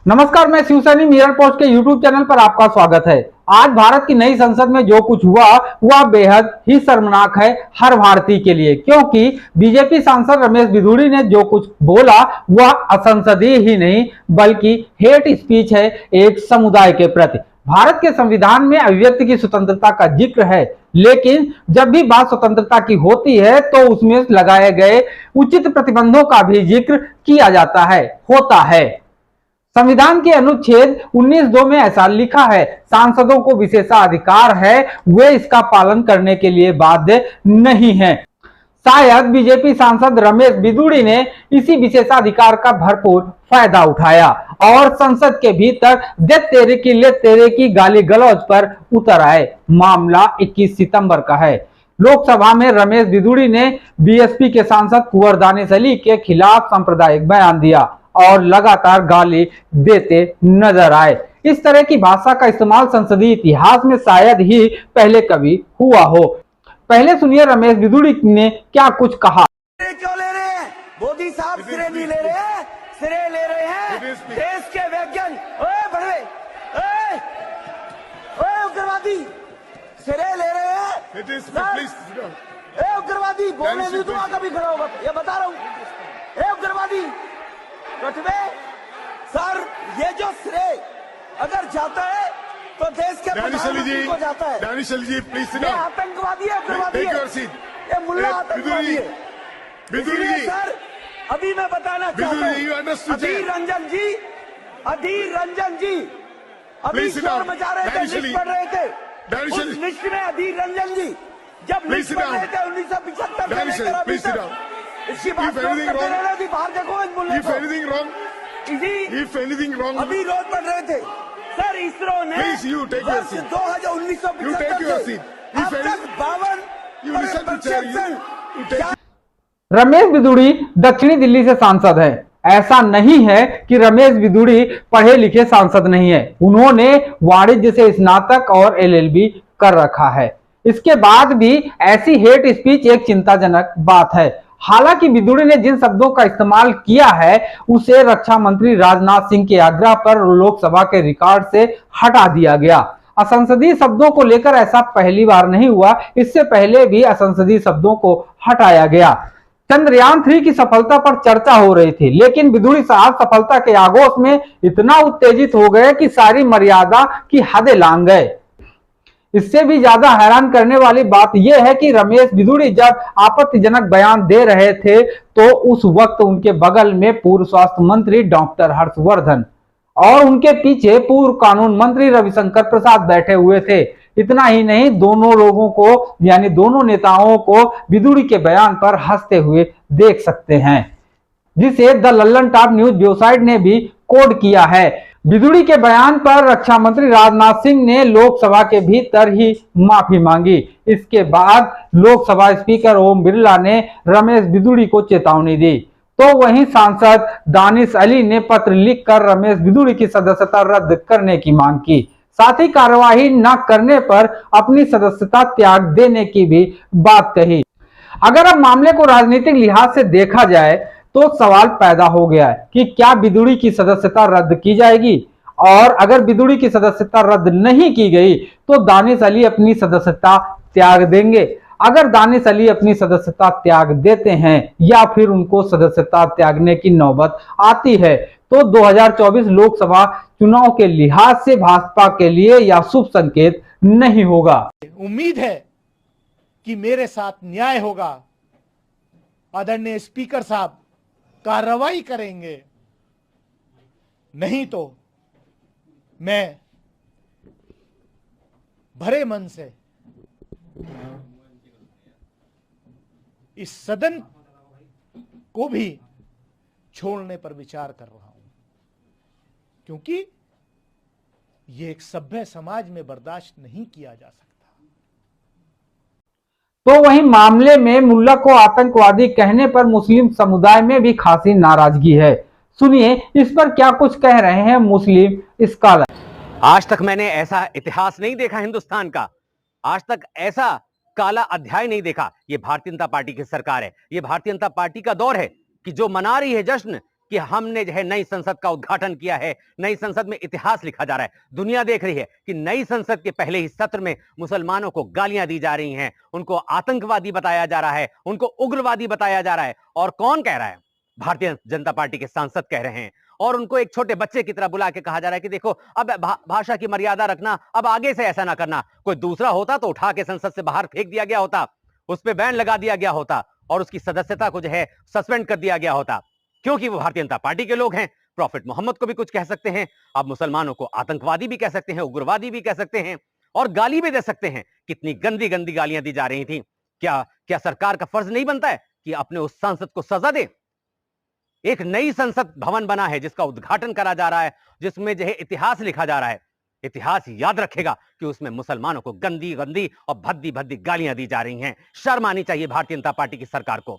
नमस्कार, मैं शिवसैनी mirror post के यूट्यूब चैनल पर आपका स्वागत है। आज भारत की नई संसद में जो कुछ हुआ वह बेहद ही शर्मनाक है हर भारतीय के लिए, क्योंकि बीजेपी सांसद रमेश बिधूड़ी ने जो कुछ बोला वह असंसदीय ही नहीं बल्कि हेट स्पीच है एक समुदाय के प्रति। भारत के संविधान में अभिव्यक्ति की स्वतंत्रता का जिक्र है, लेकिन जब भी बात स्वतंत्रता की होती है तो उसमें लगाए गए उचित प्रतिबंधों का भी जिक्र किया जाता है, होता है। संविधान के अनुच्छेद 19(2) में ऐसा लिखा है, सांसदों को विशेषाधिकार है, वे इसका पालन करने के लिए बाध्य नहीं हैं। शायद बीजेपी सांसद रमेश बिधूड़ी ने इसी विशेषाधिकार का भरपूर फायदा उठाया और संसद के भीतर दे तेरे की ले तेरे की गाली गलौज पर उतर आए। मामला 21 सितंबर का है। लोकसभा में रमेश बिधूड़ी ने बीएसपी के सांसद कुंवर दानिश अली के खिलाफ सांप्रदायिक बयान दिया और लगातार गाली देते नजर आए। इस तरह की भाषा का इस्तेमाल संसदीय इतिहास में शायद ही पहले कभी हुआ हो। पहले सुनिए रमेश बिधूड़ी ने क्या कुछ कहा। क्यों ले रहे हैं? मोदी साहब सिरे नहीं ले रहे हैं, सिरे ले रहे हैं देश के वैज्ञानिक। ओए बड़े, ओए उग्रवादी, सिरे ले रहे हैं। उग्रवादी बोलने नहीं दूंगा कभी खड़ा होगा, ये बता रहा हूँ। उग्रवादी कटवे सर, ये जो श्रेय अगर जाता है तो देश के प्रधानमंत्री को जाता है। दानिश अली जी प्लीज सिट ये डाउन। आतंकवादी है, उग्रवादी है, ये मुल्ला आतंकवादी है। बिधूड़ी जी सर अभी मैं बताना चाहता हूँ, अधीर रंजन जी अभी शोर मचा रहे थे, लिस्ट पढ़ रहे थे। उस लिस्ट में अधीर रंजन जी जब लिस्ट पढ़ रहे थे 1975 से लेकर अभी तक इसकी बात करते रहना थी। बाहर देखो इस मुल्ले को। If anything wrong, अभी रोज पढ़ रहे थे सर। इसरो ने Please, you take your seat. 1975 से अब तक 52 रमेश बिधूड़ी दक्षिणी दिल्ली से सांसद है। ऐसा नहीं है कि रमेश बिधूड़ी पढ़े लिखे सांसद नहीं है। उन्होंने वाणिज्य से स्नातक और एलएलबी कर रखा है। इसके बाद भी ऐसी हेट स्पीच एक चिंताजनक बात है। हालांकि बिधूड़ी ने जिन शब्दों का इस्तेमाल किया है उसे रक्षा मंत्री राजनाथ सिंह के आग्रह पर लोकसभा के रिकॉर्ड से हटा दिया गया। असंसदीय शब्दों को लेकर ऐसा पहली बार नहीं हुआ, इससे पहले भी असंसदीय शब्दों को हटाया गया। चंद्रयान 3 की सफलता पर चर्चा हो रही थी, लेकिन बिधूड़ी साहब सफलता के आगोश में इतना उत्तेजित हो गए कि सारी मर्यादा की हदें लांघ गए। इससे भी ज्यादा हैरान करने वाली बात यह है कि रमेश बिधूड़ी जब आपत्तिजनक बयान दे रहे थे तो उस वक्त उनके बगल में पूर्व स्वास्थ्य मंत्री डॉक्टर हर्षवर्धन और उनके पीछे पूर्व कानून मंत्री रविशंकर प्रसाद बैठे हुए थे। इतना ही नहीं, दोनों लोगों को यानी दोनों नेताओं को बिधूड़ी के बयान पर हंसते हुए देख सकते हैं, जिसे the Lallan top news website ने भी कोड किया है। बिधूड़ी के बयान पर रक्षा मंत्री राजनाथ सिंह ने लोकसभा के भीतर ही माफी मांगी। इसके बाद लोकसभा स्पीकर ओम बिरला ने रमेश बिधूड़ी को चेतावनी दी, तो वहीं सांसद दानिश अली ने पत्र लिखकर रमेश बिधूड़ी की सदस्यता रद्द करने की मांग की। साथ ही कार्यवाही न करने पर अपनी सदस्यता त्याग देने की भी बात कही। अगर अब मामले को राजनीतिक लिहाज से देखा जाए तो सवाल पैदा हो गया है कि क्या बिधूड़ी की सदस्यता रद्द की जाएगी, और अगर बिधूड़ी की सदस्यता रद्द नहीं की गई तो दानिश अली अपनी सदस्यता त्याग देंगे। अगर दानिश अली अपनी सदस्यता त्याग देते हैं या फिर उनको सदस्यता त्यागने की नौबत आती है तो 2024 लोकसभा चुनाव के लिहाज से भाजपा के लिए यह शुभ संकेत नहीं होगा। उम्मीद है कि मेरे साथ न्याय होगा। आदरणीय स्पीकर साहब कार्रवाई करेंगे, नहीं तो मैं भरे मन से इस सदन को भी छोड़ने पर विचार कर रहा हूं, क्योंकि यह एक सभ्य समाज में बर्दाश्त नहीं किया जा सकता। तो वहीं मामले में मुल्ला को आतंकवादी कहने पर मुस्लिम समुदाय में भी खासी नाराजगी है। सुनिए इस पर क्या कुछ कह रहे हैं मुस्लिम स्कॉलर। आज तक मैंने ऐसा इतिहास नहीं देखा हिंदुस्तान का, आज तक ऐसा काला अध्याय नहीं देखा। ये भारतीय जनता पार्टी की सरकार है, ये भारतीय जनता पार्टी का दौर है कि जो मना रही है जश्न कि हमने जो है नई संसद का उद्घाटन किया है, नई संसद में इतिहास लिखा जा रहा है। दुनिया देख रही है कि नई संसद के पहले ही सत्र में मुसलमानों को गालियां दी जा रही हैं, उनको आतंकवादी बताया जा रहा है, उनको उग्रवादी बताया जा रहा है। और कौन कह रहा है? भारतीय जनता पार्टी के सांसद कह रहे हैं। और उनको एक छोटे बच्चे की तरह बुला के कहा जा रहा है कि देखो, अब भाषा की मर्यादा रखना, अब आगे से ऐसा ना करना। कोई दूसरा होता तो उठा के संसद से बाहर फेंक दिया गया होता, उस पर बैन लगा दिया गया होता और उसकी सदस्यता को जो है सस्पेंड कर दिया गया होता, क्योंकि वो भारतीय जनता पार्टी के लोग हैं। प्रॉफिट मोहम्मद को भी कुछ कह सकते हैं, अब मुसलमानों को आतंकवादी भी कह सकते हैं, उग्रवादी भी कह सकते हैं और गाली भी दे सकते हैं। कितनी गंदी गंदी गालियां दी जा रही थी। क्या सरकार का फर्ज नहीं बनता है कि अपने उस सांसद को सजा दे? एक नई संसद भवन बना है जिसका उद्घाटन करा जा रहा है, जिसमें जो है इतिहास लिखा जा रहा है। इतिहास याद रखेगा कि उसमें मुसलमानों को गंदी गंदी और भद्दी भद्दी गालियां दी जा रही हैं। शर्म आनी चाहिए भारतीय जनता पार्टी की सरकार को।